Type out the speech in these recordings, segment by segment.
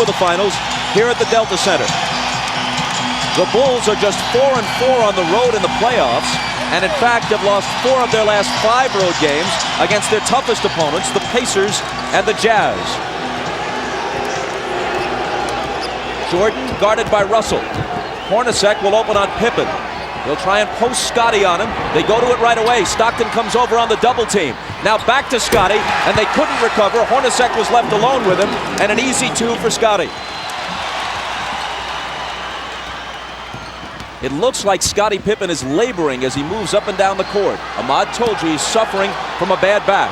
of the finals here at the Delta Center. The Bulls are just 4-4 on the road in the playoffs, and in fact have lost 4 of their last 5 road games against their toughest opponents, the Pacers and the Jazz. Jordan guarded by Russell. Hornacek will open on Pippen. He'll try and post Scotty on him. They go to it right away. Stockton comes over on the double team. Now back to Scotty, and they couldn't recover. Hornacek was left alone with him, and an easy 2 for Scotty. It looks like Scottie Pippen is laboring as he moves up and down the court. Ahmad told you he's suffering from a bad back.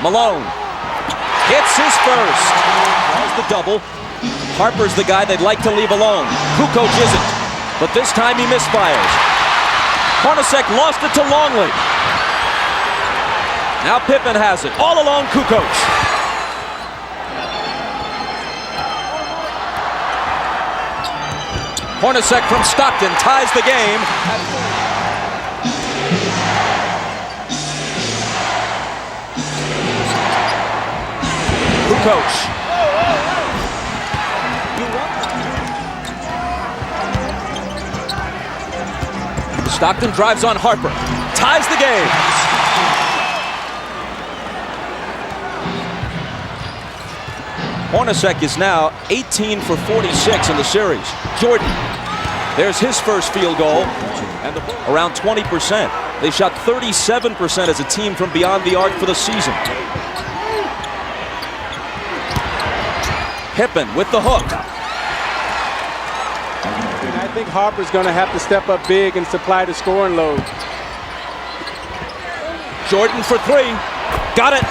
Malone hits his first. There's the double. Harper's the guy they'd like to leave alone. Kukoc isn't, but this time he misfires. Hornacek lost it to Longley. Now Pippen has it. All alone, Kukoc. Hornacek from Stockton ties the game. Kukoc. Stockton drives on Harper. Ties the game. Hornacek is now 18 for 46 in the series. Jordan. There's his first field goal, and around 20%. They shot 37% as a team from beyond the arc for the season. Pippen with the hook. I think Harper's going to have to step up big and supply the scoring load. Jordan for 3. Got it.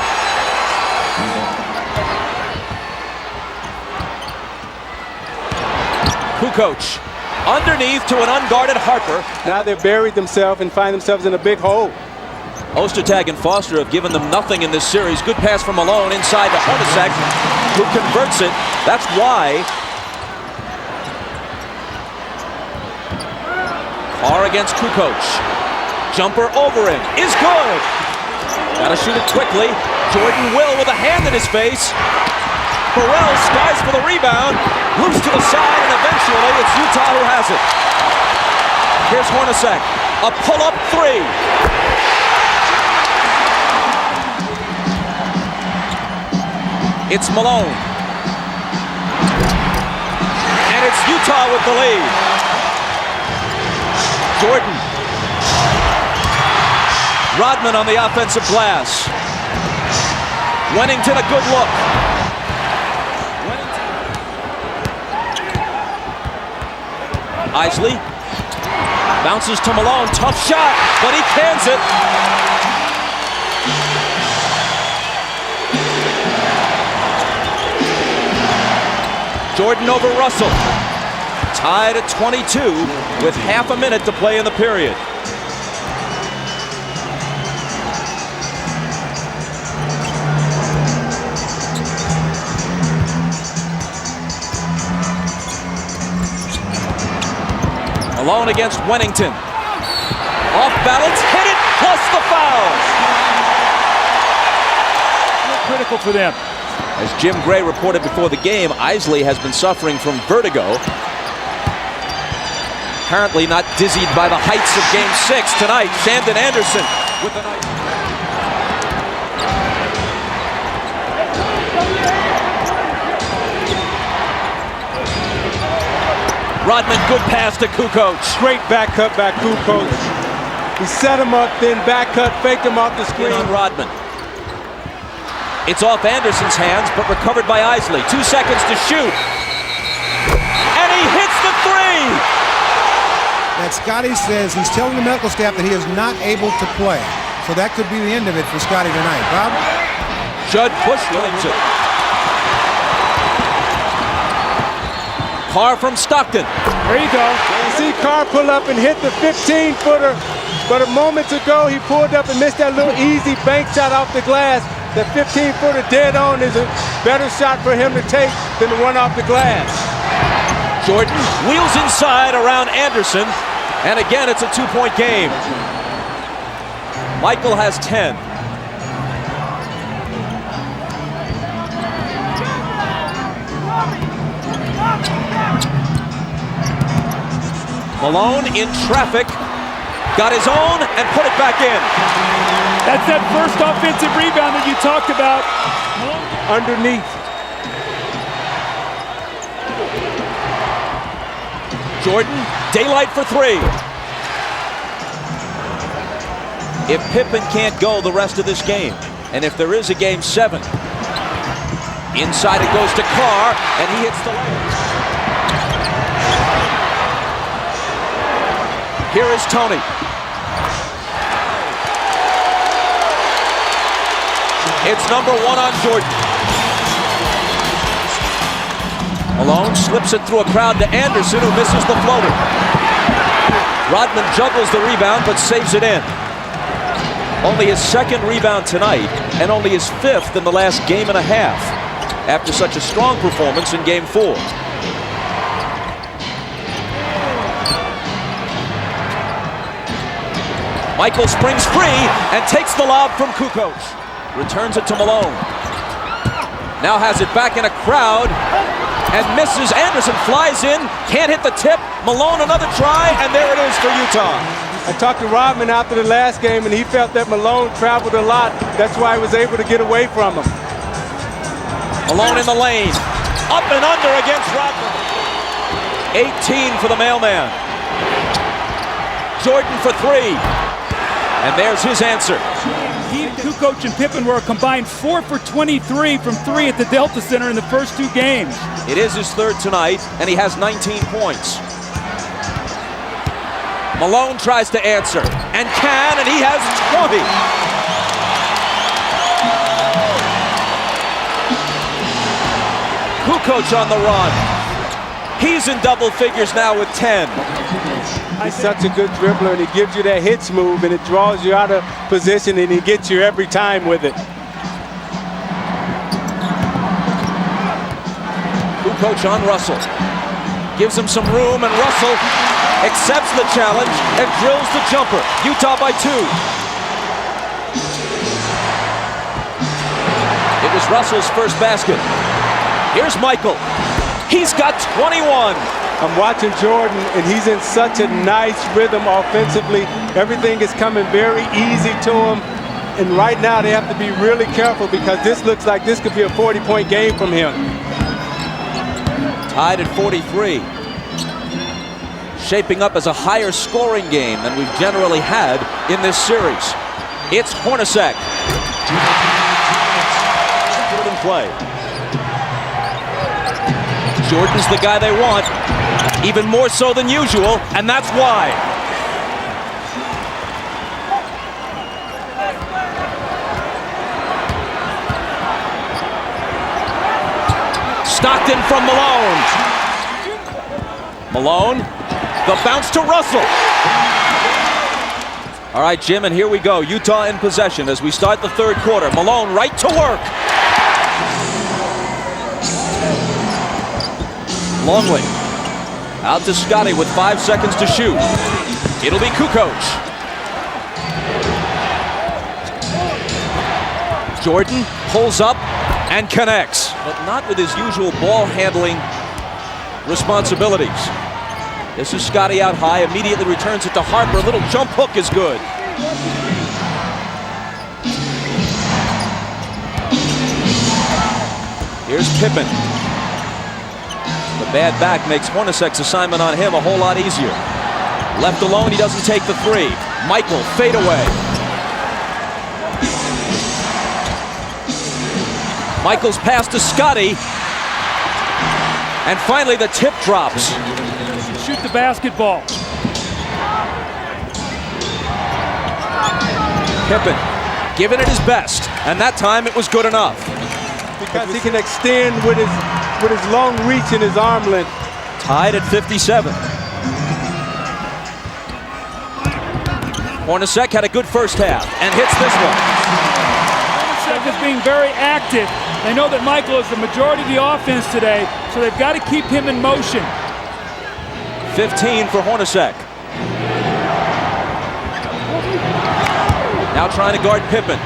Kukoc. Underneath to an unguarded Harper. Now they've buried themselves and find themselves in a big hole. Ostertag and Foster have given them nothing in this series. Good pass from Malone inside to Hornacek, who converts it. That's why. Carr against Kukoc. Jumper over him is good. Gotta shoot it quickly. Jordan will with a hand in his face. Burrell skies for the rebound. Loose to the side, and eventually it's Utah who has it. Here's Hornacek. A pull-up 3. It's Malone. And it's Utah with the lead. Jordan. Rodman on the offensive glass. Wennington a good look. Isley bounces to Malone. Tough shot, but he cans it. Jordan over Russell. Tied at 22 with half a minute to play in the period. Malone against Wennington. Off balance, hit it, plus the foul. Critical for them. As Jim Gray reported before the game, Isley has been suffering from vertigo. Apparently not dizzied by the heights of Game 6 tonight. Shandon Anderson with the night. Rodman, good pass to Kukoc. Great back cut by Kukoc. He set him up, then back cut, faked him off the screen. On Rodman. It's off Anderson's hands, but recovered by Isley. 2 seconds to shoot. And he hits the 3! That Scotty says he's telling the medical staff that he is not able to play. So that could be the end of it for Scotty tonight. Bob? Judd Bush wins it. Carr from Stockton. There you go. You see Carr pull up and hit the 15-footer, but a moment ago he pulled up and missed that little easy bank shot off the glass. The 15-footer dead on is a better shot for him to take than the one off the glass. Jordan wheels inside around Anderson, and again it's a 2-point game. Michael has 10. Malone in traffic. Got his own and put it back in. That's that first offensive rebound that you talked about. Underneath. Jordan, daylight for three. If Pippen can't go the rest of this game, and if there is a game 7, inside it goes to Carr, and he hits the layup. Here is Tony. It's number 1 on Jordan. Malone slips it through a crowd to Anderson, who misses the floater. Rodman juggles the rebound, but saves it in. Only his 2nd rebound tonight, and only his 5th in the last game and a half, after such a strong performance in Game 4. Michael springs free and takes the lob from Kukoc. Returns it to Malone. Now has it back in a crowd and misses. Anderson flies in, can't hit the tip. Malone another try, and there it is for Utah. I talked to Rodman after the last game, and he felt that Malone traveled a lot. That's why he was able to get away from him. Malone in the lane. Up and under against Rodman. 18 for the mailman. Jordan for 3. And there's his answer. He, Kukoc, and Pippen were a combined 4 for 23 from 3 at the Delta Center in the first 2 games. It is his 3rd tonight, and he has 19 points. Malone tries to answer, and can, and he has 20. Kukoc on the run. He's in double figures now with 10. He's such a good dribbler, and he gives you that hitch move, and it draws you out of position, and he gets you every time with it. Kukoc on Russell. Gives him some room, and Russell accepts the challenge and drills the jumper. Utah by 2. It was Russell's first basket. Here's Michael. He's got 21. I'm watching Jordan, and he's in such a nice rhythm offensively. Everything is coming very easy to him. And right now they have to be really careful, because this looks like this could be a 40-point game from him. Tied at 43. Shaping up as a higher scoring game than we've generally had in this series. It's Hornacek. Put it in play. Jordan's the guy they want, even more so than usual, and that's why. Stockton from Malone. Malone, the bounce to Russell. All right, Jim, and here we go. Utah in possession as we start the 3rd quarter. Malone right to work. Longley out to Scotty with 5 seconds to shoot. It'll be Kukoc. Jordan pulls up and connects, but not with his usual ball handling responsibilities. This is Scotty out high, immediately returns it to Harper. A little jump hook is good. Here's Pippen. The bad back makes Hornacek's assignment on him a whole lot easier. Left alone, he doesn't take the 3. Michael, fade away. Michael's pass to Scotty. And finally, the tip drops. Shoot the basketball. Pippen giving it his best, and that time it was good enough. Because he can extend with his long reach and his arm length. Tied at 57. Hornacek had a good first half and hits this one. Hornacek is being very active. They know that Michael is the majority of the offense today, so they've got to keep him in motion. 15 for Hornacek. Now trying to guard Pippen.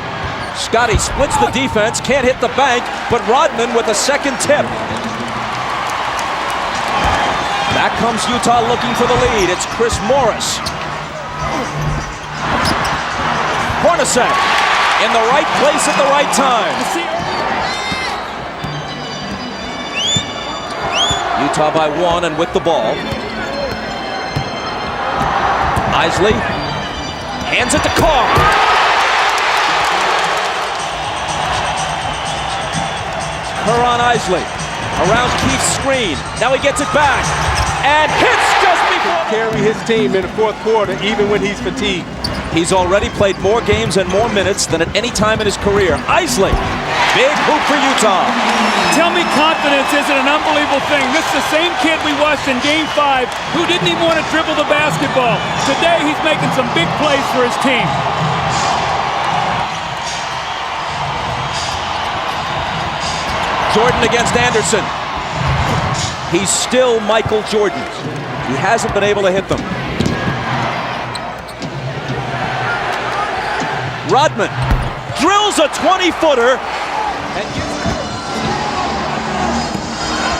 Scotty splits the defense, can't hit the bank, but Rodman with a second tip. Back comes Utah looking for the lead. It's Chris Morris. Hornacek in the right place at the right time. Utah by 1 and with the ball. Isley hands it to Carr. Kerr on Isley. Around Keith's screen. Now he gets it back. And hits just before. Carry his team in the fourth quarter, even when he's fatigued. He's already played more games and more minutes than at any time in his career. Isley, big hoop for Utah. Tell me confidence isn't an unbelievable thing. This is the same kid we watched in Game 5 who didn't even want to dribble the basketball. Today he's making some big plays for his team. Jordan against Anderson. He's still Michael Jordan. He hasn't been able to hit them. Rodman drills a 20-footer.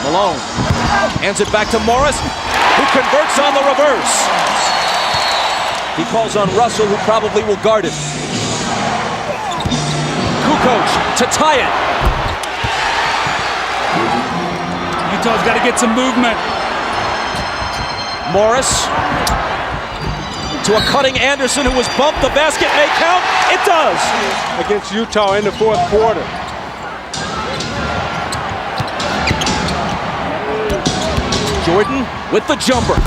Malone hands it back to Morris, who converts on the reverse. He calls on Russell, who probably will guard it. Kukoc to tie it. Utah's got to get some movement. Morris to a cutting Anderson, who was bumped. The basket may count. It does. Against Utah in the fourth quarter. Jordan with the jumper.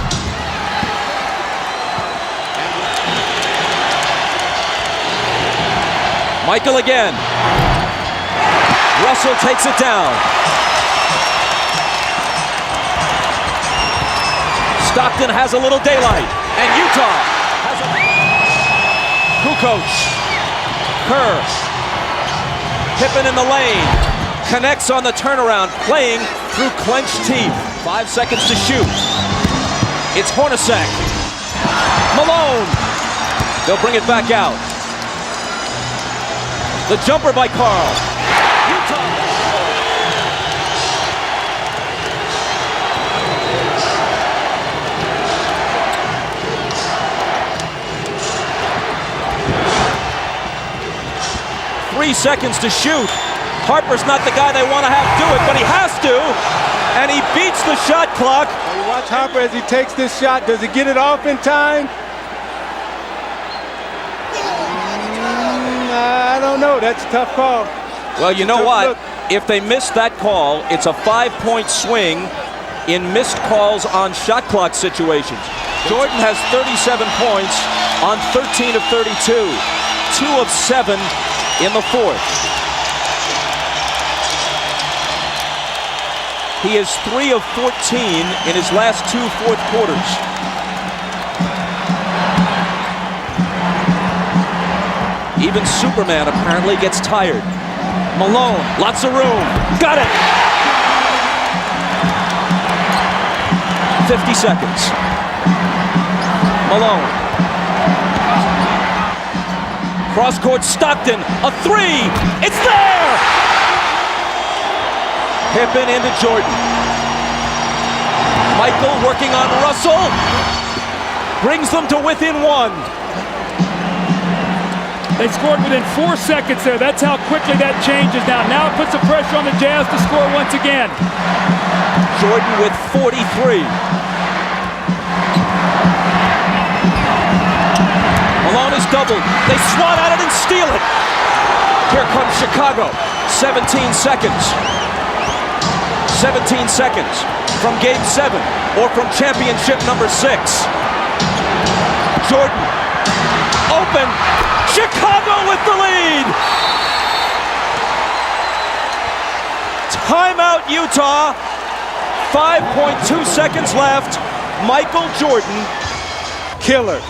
Michael again. Russell takes it down. Stockton has a little daylight, and Utah has a... Kukoc, Kerr, Pippen in the lane, connects on the turnaround, playing through clenched teeth. 5 seconds to shoot. It's Hornacek. Malone. They'll bring it back out. The jumper by Carl. Utah. 3 seconds to shoot. Harper's not the guy they want to have do it, but he has to, and he beats the shot clock. You watch Harper as he takes this shot. Does he get it off in time? I don't know. That's a tough call. Well, you know what? If they miss that call, it's a 5-point swing in missed calls on shot clock situations. Jordan has 37 points on 13 of 32, 2 of 7 in the fourth. He is 3 of 14 in his last 2 fourth quarters. Even Superman apparently gets tired. Malone, lots of room. Got it! 50 seconds. Malone. Cross court, Stockton, a 3! It's there! Pippen into Jordan. Michael working on Russell. Brings them to within 1. They scored within 4 seconds there. That's how quickly that changes now. Now it puts the pressure on the Jazz to score once again. Jordan with 43. Malone is doubled. They swat at it and steal it. Here comes Chicago. 17 seconds. 17 seconds from Game 7 or from championship number 6. Jordan open. Chicago with the lead. Timeout, Utah. 5.2 seconds left. Michael Jordan. Killer.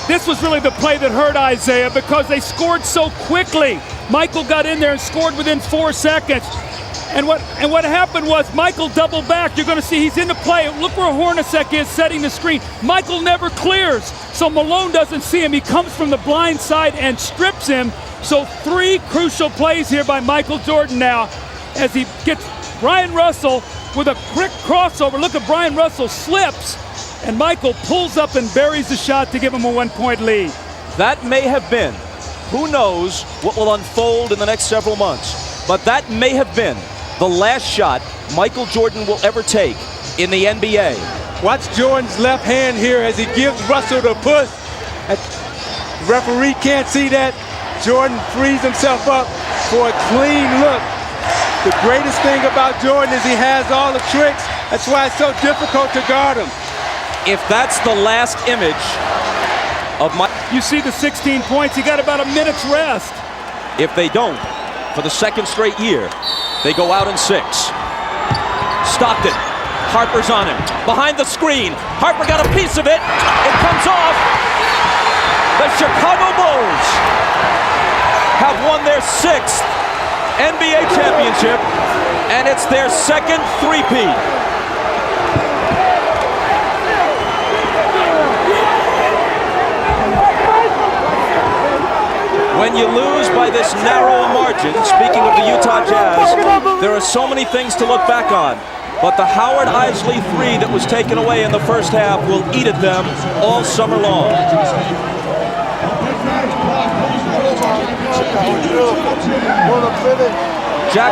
This was really the play that hurt Isaiah because they scored so quickly. Michael got in there and scored within 4 seconds. And what happened was Michael doubled back. You're going to see he's in the play. Look where Hornacek is setting the screen. Michael never clears, so Malone doesn't see him. He comes from the blind side and strips him. So 3 crucial plays here by Michael Jordan now as he gets Ryan Russell with a quick crossover. Look at Brian Russell slips, and Michael pulls up and buries the shot to give him a 1-point lead. That may have been, who knows what will unfold in the next several months, but that may have been the last shot Michael Jordan will ever take in the NBA. Watch Jordan's left hand here as he gives Russell the push. The referee can't see that. Jordan frees himself up for a clean look. The greatest thing about Jordan is he has all the tricks. That's why it's so difficult to guard him. If that's the last image of my... You see the 16 points, he got about a minute's rest. If they don't, for the second straight year, they go out in 6. Stockton, Harper's on him, behind the screen. Harper got a piece of it, it comes off. The Chicago Bulls have won their 6th NBA championship, and it's their second three-peat. When you lose by this narrow a margin, speaking of the Utah Jazz, there are so many things to look back on. But the Howard Isley 3 that was taken away in the first half will eat at them all summer long. Jackson.